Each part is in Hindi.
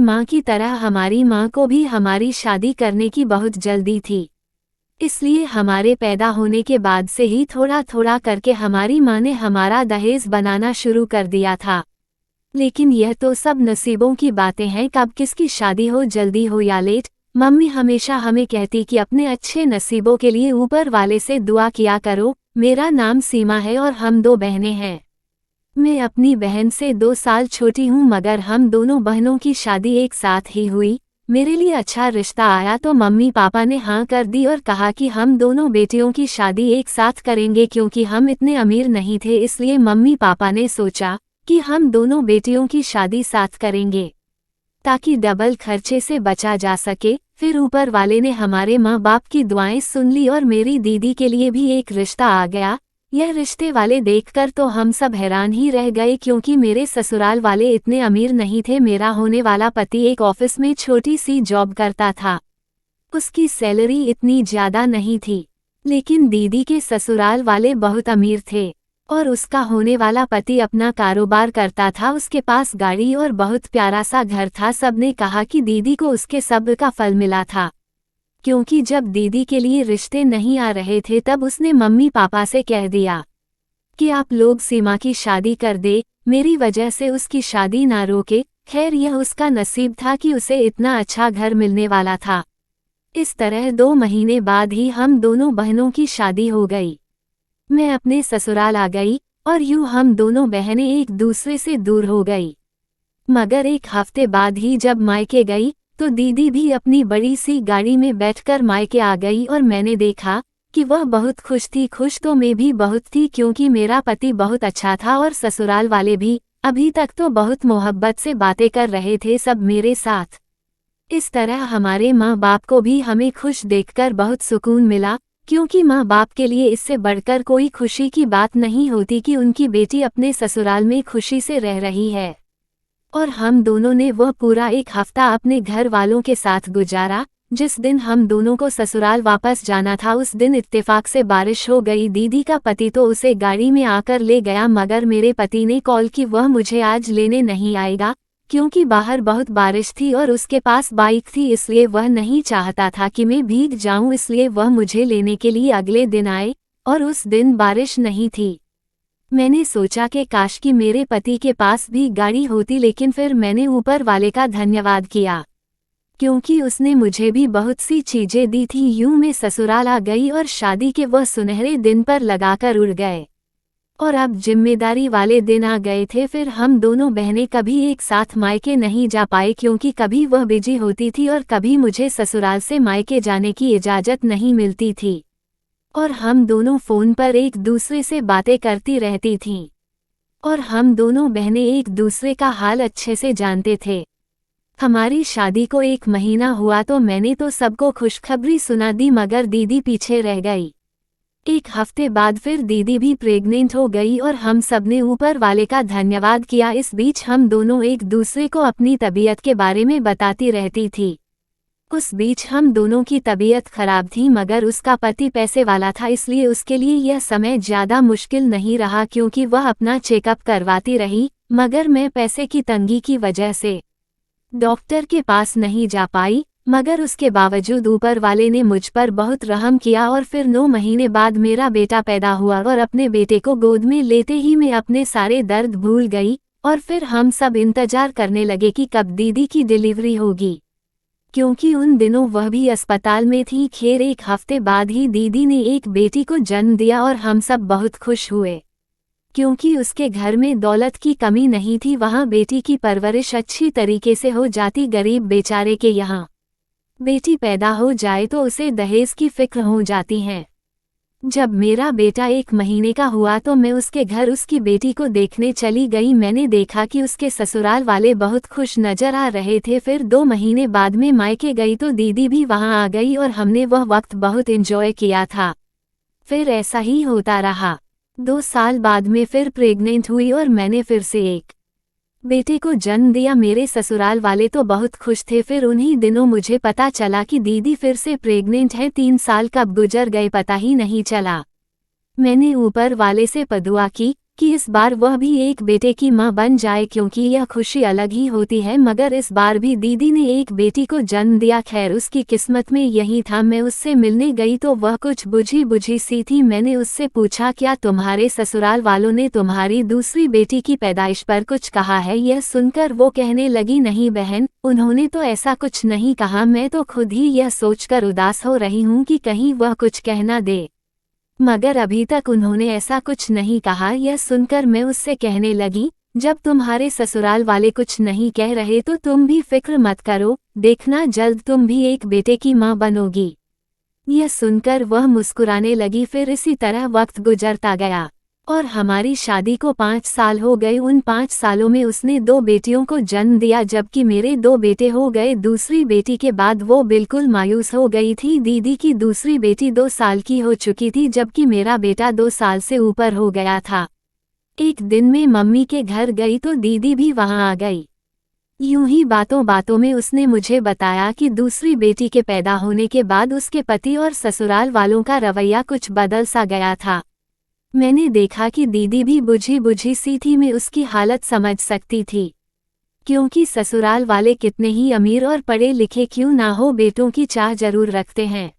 माँ की तरह हमारी माँ को भी हमारी शादी करने की बहुत जल्दी थी। इसलिए हमारे पैदा होने के बाद से ही थोड़ा थोड़ा करके हमारी माँ ने हमारा दहेज बनाना शुरू कर दिया था। लेकिन यह तो सब नसीबों की बातें हैं, कब किसकी शादी हो, जल्दी हो या लेट। मम्मी हमेशा हमें कहती कि अपने अच्छे नसीबों के लिए ऊपर वाले से दुआ किया करो। मेरा नाम सीमा है और हम 2 बहनें हैं। मैं अपनी बहन से 2 साल छोटी हूँ, मगर हम दोनों बहनों की शादी एक साथ ही हुई। मेरे लिए अच्छा रिश्ता आया तो मम्मी पापा ने हाँ कर दी और कहा कि हम दोनों बेटियों की शादी एक साथ करेंगे। क्योंकि हम इतने अमीर नहीं थे, इसलिए मम्मी पापा ने सोचा कि हम दोनों बेटियों की शादी साथ करेंगे ताकि डबल खर्चे से बचा जा सके। फिर ऊपर वाले ने हमारे माँ बाप की दुआएं सुन ली और मेरी दीदी के लिए भी एक रिश्ता आ गया। यह रिश्ते वाले देखकर तो हम सब हैरान ही रह गए, क्योंकि मेरे ससुराल वाले इतने अमीर नहीं थे। मेरा होने वाला पति एक ऑफिस में छोटी सी जॉब करता था। उसकी सैलरी इतनी ज्यादा नहीं थी, लेकिन दीदी के ससुराल वाले बहुत अमीर थे और उसका होने वाला पति अपना कारोबार करता था। उसके पास गाड़ी और बहुत प्यारा सा घर था। सबने कहा कि दीदी को उसके सब्र का फल मिला था, क्योंकि जब दीदी के लिए रिश्ते नहीं आ रहे थे तब उसने मम्मी पापा से कह दिया कि आप लोग सीमा की शादी कर दे, मेरी वजह से उसकी शादी ना रोके। खैर यह उसका नसीब था कि उसे इतना अच्छा घर मिलने वाला था। इस तरह 2 महीने बाद ही हम दोनों बहनों की शादी हो गई। मैं अपने ससुराल आ गई और यूं हम दोनों बहनें एक दूसरे से दूर हो गई। मगर 1 हफ्ते बाद ही जब मायके गई तो दीदी भी अपनी बड़ी सी गाड़ी में बैठकर मायके आ गई और मैंने देखा कि वह बहुत खुश थी। खुश तो मैं भी बहुत थी, क्योंकि मेरा पति बहुत अच्छा था और ससुराल वाले भी अभी तक तो बहुत मोहब्बत से बातें कर रहे थे सब मेरे साथ। इस तरह हमारे माँ बाप को भी हमें खुश देखकर बहुत सुकून मिला, क्योंकि माँ बाप के लिए इससे बढ़कर कोई खुशी की बात नहीं होती कि उनकी बेटी अपने ससुराल में खुशी से रह रही है। और हम दोनों ने वह पूरा 1 हफ्ता अपने घर वालों के साथ गुजारा। जिस दिन हम दोनों को ससुराल वापस जाना था उस दिन इत्तेफाक से बारिश हो गई। दीदी का पति तो उसे गाड़ी में आकर ले गया, मगर मेरे पति ने कॉल की वह मुझे आज लेने नहीं आएगा, क्योंकि बाहर बहुत बारिश थी और उसके पास बाइक थी। इसलिए वह नहीं चाहता था कि मैं भीग जाऊं, इसलिए वह मुझे लेने के लिए अगले दिन आए और उस दिन बारिश नहीं थी। मैंने सोचा कि काश कि मेरे पति के पास भी गाड़ी होती, लेकिन फिर मैंने ऊपर वाले का धन्यवाद किया, क्योंकि उसने मुझे भी बहुत सी चीजें दी थी। यूं मैं ससुराल आ गई और शादी के वह सुनहरे दिन पर लगाकर उड़ गए और अब जिम्मेदारी वाले दिन आ गए थे। फिर हम दोनों बहनें कभी एक साथ मायके नहीं जा पाए, क्योंकि कभी वह बिजी होती थी और कभी मुझे ससुराल से मायके जाने की इजाज़त नहीं मिलती थी, और हम दोनों फ़ोन पर एक दूसरे से बातें करती रहती थीं और हम दोनों बहनें एक दूसरे का हाल अच्छे से जानते थे। हमारी शादी को 1 महीना हुआ तो मैंने तो सबको खुशखबरी सुना दी, मगर दीदी पीछे रह गई। 1 हफ्ते बाद फिर दीदी भी प्रेग्नेंट हो गई और हम सबने ऊपर वाले का धन्यवाद किया। इस बीच हम दोनों एक दूसरे को अपनी तबीयत के बारे में बताती रहती थी। उस बीच हम दोनों की तबीयत खराब थी, मगर उसका पति पैसे वाला था, इसलिए उसके लिए यह समय ज़्यादा मुश्किल नहीं रहा, क्योंकि वह अपना चेकअप करवाती रही। मगर मैं पैसे की तंगी की वजह से डॉक्टर के पास नहीं जा पाई, मगर उसके बावजूद ऊपर वाले ने मुझ पर बहुत रहम किया और फिर 9 महीने बाद मेरा बेटा पैदा हुआ और अपने बेटे को गोद में लेते ही मैं अपने सारे दर्द भूल गई और फिर हम सब इंतजार करने लगे कि कब दीदी की डिलीवरी होगी, क्योंकि उन दिनों वह भी अस्पताल में थी। खैर 1 हफ्ते बाद ही दीदी ने एक बेटी को जन्म दिया और हम सब बहुत खुश हुए, क्योंकि उसके घर में दौलत की कमी नहीं थी, वहाँ बेटी की परवरिश अच्छी तरीके से हो जाती। गरीब बेचारे के यहाँ बेटी पैदा हो जाए तो उसे दहेज की फिक्र हो जाती है। जब मेरा बेटा 1 महीने का हुआ तो मैं उसके घर उसकी बेटी को देखने चली गई। मैंने देखा कि उसके ससुराल वाले बहुत खुश नजर आ रहे थे। फिर 2 महीने बाद में मायके गई तो दीदी भी वहां आ गई और हमने वह वक्त बहुत एंजॉय किया था। फिर ऐसा ही होता रहा। 2 साल बाद में फिर प्रेग्नेंट हुई और मैंने फिर से एक बेटे को जन्म दिया। मेरे ससुराल वाले तो बहुत खुश थे। फिर उन्हीं दिनों मुझे पता चला कि दीदी फिर से प्रेग्नेंट है। 3 साल कब गुजर गए पता ही नहीं चला। मैंने ऊपर वाले से दुआ की कि इस बार वह भी एक बेटे की मां बन जाए, क्योंकि यह खुशी अलग ही होती है। मगर इस बार भी दीदी ने एक बेटी को जन्म दिया। खैर, उसकी किस्मत में यही था। मैं उससे मिलने गई तो वह कुछ बुझी बुझी सी थी। मैंने उससे पूछा, क्या तुम्हारे ससुराल वालों ने तुम्हारी दूसरी बेटी की पैदाइश पर कुछ कहा है? यह सुनकर वो कहने लगी, नहीं बहन, उन्होंने तो ऐसा कुछ नहीं कहा। मैं तो खुद ही यह सोचकर उदास हो रही हूँ कि कहीं वह कुछ कह न दे, मगर अभी तक उन्होंने ऐसा कुछ नहीं कहा। यह सुनकर मैं उससे कहने लगी, जब तुम्हारे ससुराल वाले कुछ नहीं कह रहे तो तुम भी फिक्र मत करो, देखना जल्द तुम भी एक बेटे की मां बनोगी। यह सुनकर वह मुस्कुराने लगी। फिर इसी तरह वक्त गुजरता गया और हमारी शादी को 5 साल हो गए। उन 5 सालों में उसने 2 बेटियों को जन्म दिया, जबकि मेरे 2 बेटे हो गए। दूसरी बेटी के बाद वो बिल्कुल मायूस हो गई थी। दीदी की दूसरी बेटी 2 साल की हो चुकी थी, जबकि मेरा बेटा 2 साल से ऊपर हो गया था। एक दिन मैं मम्मी के घर गई तो दीदी भी वहां आ गई। यूं ही बातों बातों में उसने मुझे बताया कि दूसरी बेटी के पैदा होने के बाद उसके पति और ससुराल वालों का रवैया कुछ बदल सा गया था। मैंने देखा कि दीदी भी बुझी बुझी सी थी। मैं उसकी हालत समझ सकती थी, क्योंकि ससुराल वाले कितने ही अमीर और पढ़े लिखे क्यों ना हो, बेटों की चाह जरूर रखते हैं।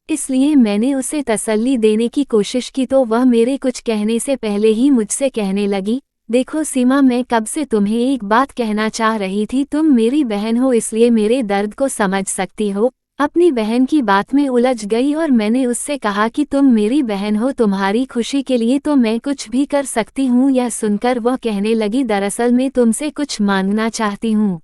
इसलिए मैंने उसे तसल्ली देने की कोशिश की तो वह मेरे कुछ कहने से पहले ही मुझसे कहने लगी, देखो सीमा, मैं कब से तुम्हें एक बात कहना चाह रही थी। तुम मेरी बहन हो, इसलिए मेरे दर्द को समझ सकती हो। अपनी बहन की बात में उलझ गई और मैंने उससे कहा कि तुम मेरी बहन हो, तुम्हारी खुशी के लिए तो मैं कुछ भी कर सकती हूँ। यह सुनकर वह कहने लगी, दरअसल मैं तुमसे कुछ मांगना चाहती हूँ,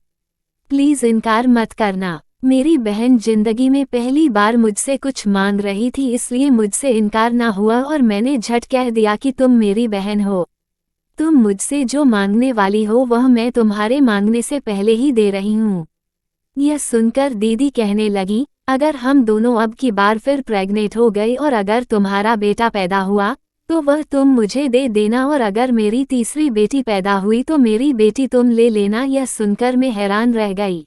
प्लीज इनकार मत करना। मेरी बहन जिंदगी में पहली बार मुझसे कुछ मांग रही थी, इसलिए मुझसे इनकार ना हुआ और मैंने झट कह दिया कि तुम मेरी बहन हो, तुम मुझसे जो मांगने वाली हो वह मैं तुम्हारे मांगने से पहले ही दे रही हूँ। यह सुनकर दीदी कहने लगी, अगर हम दोनों अब की बार फिर प्रेग्नेंट हो गए और अगर तुम्हारा बेटा पैदा हुआ तो वह तुम मुझे दे देना, और अगर मेरी तीसरी बेटी पैदा हुई तो मेरी बेटी तुम ले लेना। यह सुनकर मैं हैरान रह गई,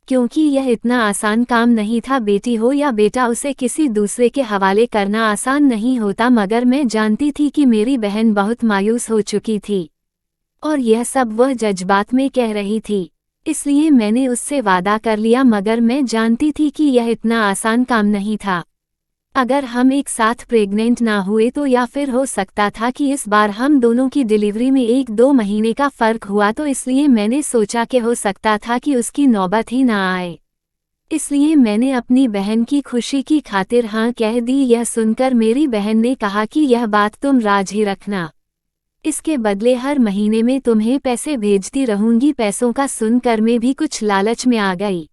क्योंकि यह इतना आसान काम नहीं था। बेटी हो या बेटा, उसे किसी दूसरे के हवाले करना आसान नहीं होता। मगर मैं जानती थी कि मेरी बहन बहुत मायूस हो चुकी थी और यह सब वह जज्बात में कह रही थी, इसलिए मैंने उससे वादा कर लिया। मगर मैं जानती थी कि यह इतना आसान काम नहीं था। अगर हम एक साथ प्रेग्नेंट ना हुए तो या फिर हो सकता था कि इस बार हम दोनों की डिलीवरी में 1-2 महीने का फर्क हुआ, तो इसलिए मैंने सोचा कि हो सकता था कि उसकी नौबत ही ना आए। इसलिए मैंने अपनी बहन की खुशी की खातिर हाँ कह दी। यह सुनकर मेरी बहन ने कहा कि यह बात तुम राज ही रखना, इसके बदले हर महीने में तुम्हें पैसे भेजती रहूंगी। पैसों का सुनकर मैं भी कुछ लालच में आ गई,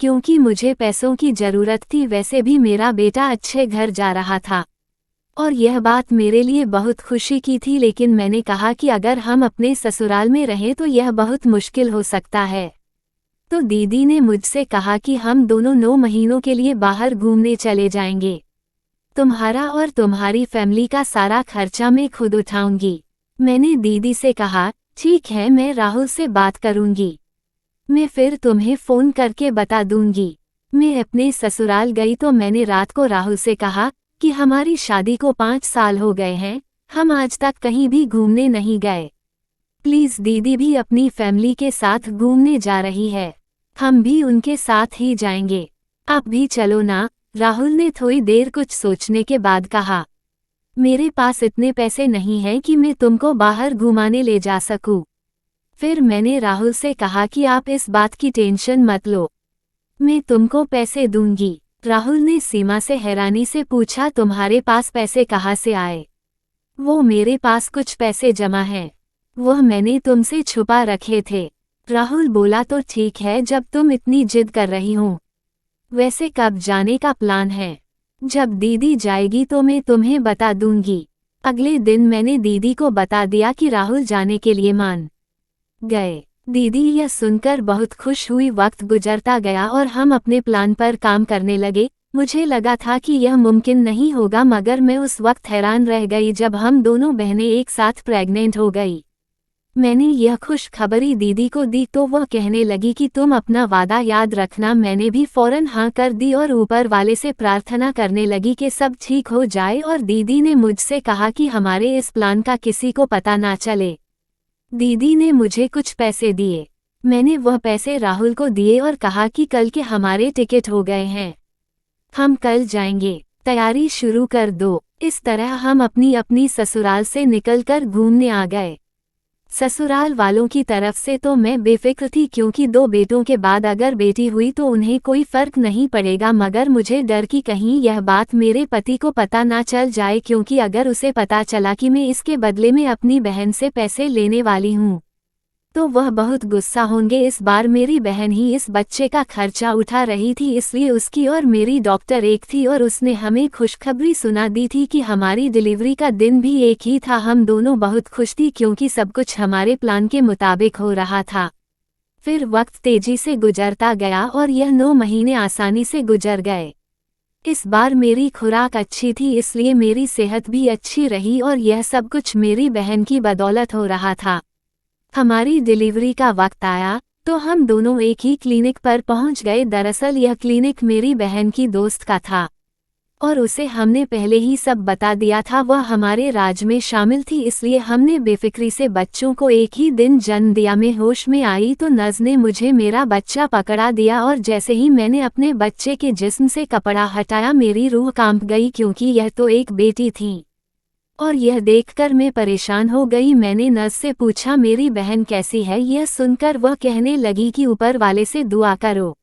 क्योंकि मुझे पैसों की जरूरत थी। वैसे भी मेरा बेटा अच्छे घर जा रहा था और यह बात मेरे लिए बहुत खुशी की थी। लेकिन मैंने कहा कि अगर हम अपने ससुराल में रहें तो यह बहुत मुश्किल हो सकता है। तो दीदी ने मुझसे कहा कि हम दोनों 9 महीनों के लिए बाहर घूमने चले जाएंगे, तुम्हारा और तुम्हारी फैमिली का सारा खर्चा मैं खुद उठाऊंगी। मैंने दीदी से कहा, ठीक है, मैं राहुल से बात करूंगी, मैं फिर तुम्हें फ़ोन करके बता दूंगी। मैं अपने ससुराल गई तो मैंने रात को राहुल से कहा कि हमारी शादी को 5 साल हो गए हैं, हम आज तक कहीं भी घूमने नहीं गए। प्लीज़, दीदी भी अपनी फैमिली के साथ घूमने जा रही है, हम भी उनके साथ ही जाएंगे, आप भी चलो ना। राहुल ने थोड़ी देर कुछ सोचने के बाद कहा, मेरे पास इतने पैसे नहीं हैं कि मैं तुमको बाहर घुमाने ले जा सकूं। फिर मैंने राहुल से कहा कि आप इस बात की टेंशन मत लो, मैं तुमको पैसे दूंगी। राहुल ने सीमा से हैरानी से पूछा, तुम्हारे पास पैसे कहाँ से आए? वो मेरे पास कुछ पैसे जमा हैं, वह मैंने तुमसे छुपा रखे थे। राहुल बोला, तो ठीक है, जब तुम इतनी जिद कर रही हो। वैसे कब जाने का प्लान है? जब दीदी जाएगी तो मैं तुम्हें बता दूंगी। अगले दिन मैंने दीदी को बता दिया कि राहुल जाने के लिए मान गए। दीदी यह सुनकर बहुत खुश हुई। वक्त गुजरता गया और हम अपने प्लान पर काम करने लगे। मुझे लगा था कि यह मुमकिन नहीं होगा, मगर मैं उस वक्त हैरान रह गई जब हम दोनों बहनें एक साथ प्रेग्नेंट हो गई। मैंने यह खुशखबरी दीदी को दी तो वह कहने लगी कि तुम अपना वादा याद रखना। मैंने भी फौरन हाँ कर दी और ऊपर वाले से प्रार्थना करने लगी कि सब ठीक हो जाए। और दीदी ने मुझसे कहा कि हमारे इस प्लान का किसी को पता ना चले। दीदी ने मुझे कुछ पैसे दिए। मैंने वह पैसे राहुल को दिए और कहा कि कल के हमारे टिकट हो गए हैं, हम कल जाएंगे, तैयारी शुरू कर दो। इस तरह हम अपनी अपनी ससुराल से निकलकर घूमने आ गए। ससुराल वालों की तरफ से तो मैं बेफिक्र थी, क्योंकि 2 बेटों के बाद अगर बेटी हुई तो उन्हें कोई फर्क नहीं पड़ेगा, मगर मुझे डर कि कहीं यह बात मेरे पति को पता ना चल जाए, क्योंकि अगर उसे पता चला कि मैं इसके बदले में अपनी बहन से पैसे लेने वाली हूँ तो वह बहुत गुस्सा होंगे। इस बार मेरी बहन ही इस बच्चे का खर्चा उठा रही थी, इसलिए उसकी और मेरी डॉक्टर एक थी और उसने हमें खुशखबरी सुना दी थी कि हमारी डिलीवरी का दिन भी एक ही था। हम दोनों बहुत खुश थी क्योंकि सब कुछ हमारे प्लान के मुताबिक हो रहा था। फिर वक्त तेजी से गुजरता गया और यह 9 महीने आसानी से गुजर गए। इस बार मेरी खुराक अच्छी थी, इसलिए मेरी सेहत भी अच्छी रही और यह सब कुछ मेरी बहन की बदौलत हो रहा था। हमारी डिलीवरी का वक्त आया तो हम दोनों एक ही क्लिनिक पर पहुंच गए। दरअसल यह क्लिनिक मेरी बहन की दोस्त का था और उसे हमने पहले ही सब बता दिया था। वह हमारे राज में शामिल थी, इसलिए हमने बेफिक्री से बच्चों को एक ही दिन जन्म दिया। मैं होश में आई तो नर्स ने मुझे मेरा बच्चा पकड़ा दिया और जैसे ही मैंने अपने बच्चे के जिस्म से कपड़ा हटाया मेरी रूह कांप गई, क्योंकि यह तो एक बेटी थी और यह देखकर मैं परेशान हो गई। मैंने नर्स से पूछा मेरी बहन कैसी है। यह सुनकर वह कहने लगी कि ऊपर वाले से दुआ करो,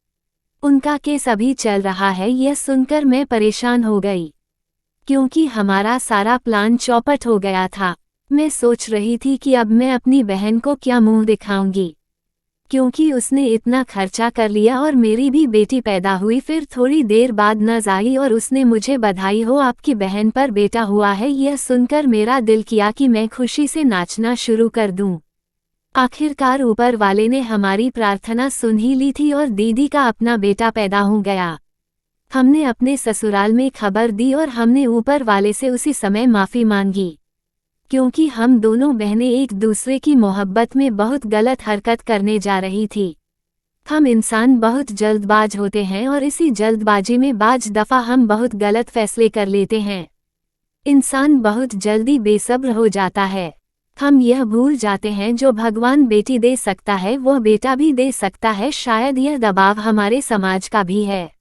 उनका केस अभी चल रहा है। यह सुनकर मैं परेशान हो गई क्योंकि हमारा सारा प्लान चौपट हो गया था। मैं सोच रही थी कि अब मैं अपनी बहन को क्या मुंह दिखाऊंगी, क्योंकि उसने इतना खर्चा कर लिया और मेरी भी बेटी पैदा हुई। फिर थोड़ी देर बाद नर्स आई और उसने मुझे बधाई हो, आपकी बहन पर बेटा हुआ है। यह सुनकर मेरा दिल किया कि मैं खुशी से नाचना शुरू कर दूं। आखिरकार ऊपर वाले ने हमारी प्रार्थना सुन ही ली थी और दीदी का अपना बेटा पैदा हो गया। हमने अपने ससुराल में खबर दी और हमने ऊपर वाले से उसी समय माफ़ी मांगी, क्योंकि हम दोनों बहनें एक दूसरे की मोहब्बत में बहुत गलत हरकत करने जा रही थी। हम इंसान बहुत जल्दबाज होते हैं और इसी जल्दबाजी में बाज दफ़ा हम बहुत गलत फैसले कर लेते हैं। इंसान बहुत जल्दी बेसब्र हो जाता है। हम यह भूल जाते हैं जो भगवान बेटी दे सकता है वह बेटा भी दे सकता है। शायद यह दबाव हमारे समाज का भी है।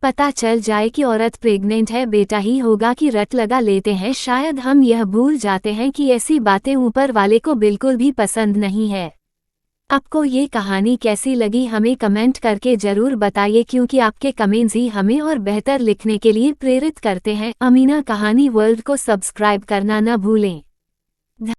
पता चल जाए कि औरत प्रेग्नेंट है, बेटा ही होगा कि रट लगा लेते हैं। शायद हम यह भूल जाते हैं कि ऐसी बातें ऊपर वाले को बिल्कुल भी पसंद नहीं है। आपको ये कहानी कैसी लगी हमें कमेंट करके ज़रूर बताइए, क्योंकि आपके कमेंट्स ही हमें और बेहतर लिखने के लिए प्रेरित करते हैं। अमीना कहानी वर्ल्ड को सब्सक्राइब करना न भूलें।